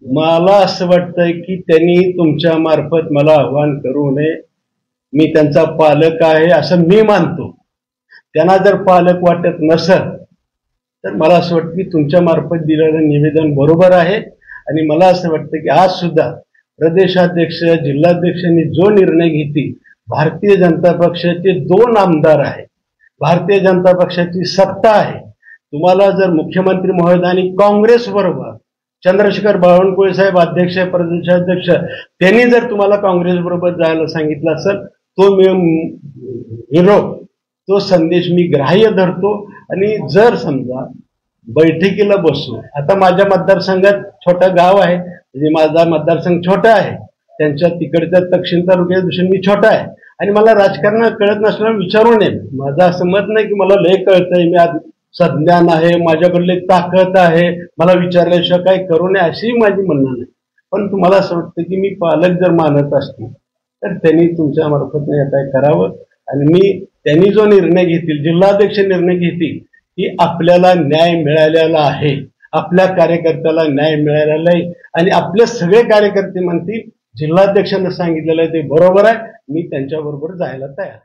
मला असं वाटतंय की त्यांनी तुमच्या मार्फत मला आव्हान करू नये. मी त्यांचा पालक आहे असं मी मानतो. त्यांना जर पालक वाटत नसेल तर मला असं वाटतं की तुमच्या मार्फत दिलेलं निवेदन बरोबर आहे. आणि मला असं वाटतं की आज सुद्धा प्रदेशाध्यक्ष जिल्हाध्यक्षांनी जो निर्णय घेतली, भारतीय जनता पक्षाचे 2 आमदार आहेत, भारतीय जनता पक्षाची सत्ता आहे. तुम्हाला जर मुख्यमंत्री महोदयांनी काँग्रेस बरोबर चंद्रशेखर बावनकुळे साहेब अध्यक्ष प्रदेशाध्यक्ष त्यांनी जर तुम्हाला काँग्रेस बरोबर जायला सांगितलं असेल तो निरोप तो संदेश मी ग्राह्य धरतो. आणि जर समजा बैठकीला बसू, आता माझ्या मतदारसंघात छोटं गाव आहे, म्हणजे माझा मतदारसंघ छोटा आहे, त्यांच्या तिकडच्या दक्षिण तालुक्याच्या दृष्टीने मी छोटा आहे आणि मला राजकारण कळत नसल्याने विचारू नये. माझं असं मत नाही की मला लय कळतंय, मी आज सज्ञान आहे, माझ्याकडले ताकद आहे, मला विचारल्याशिवाय काही करू नये अशी माझी म्हणणं नाही. पण तुम्हाला असं वाटतं की मी पालक जर मानत असतील तर त्यांनी तुमच्या मार्फत काय करावं. आणि मी त्यांनी जो निर्णय घेतील, जिल्हाध्यक्ष निर्णय घेतील की आपल्याला न्याय मिळालेला आहे, आपल्या कार्यकर्त्याला न्याय मिळालेला आहे आणि आपले सगळे कार्यकर्ते म्हणतील जिल्हाध्यक्षांना सांगितलेलं आहे ते बरोबर आहे, मी त्यांच्याबरोबर जायला तयार.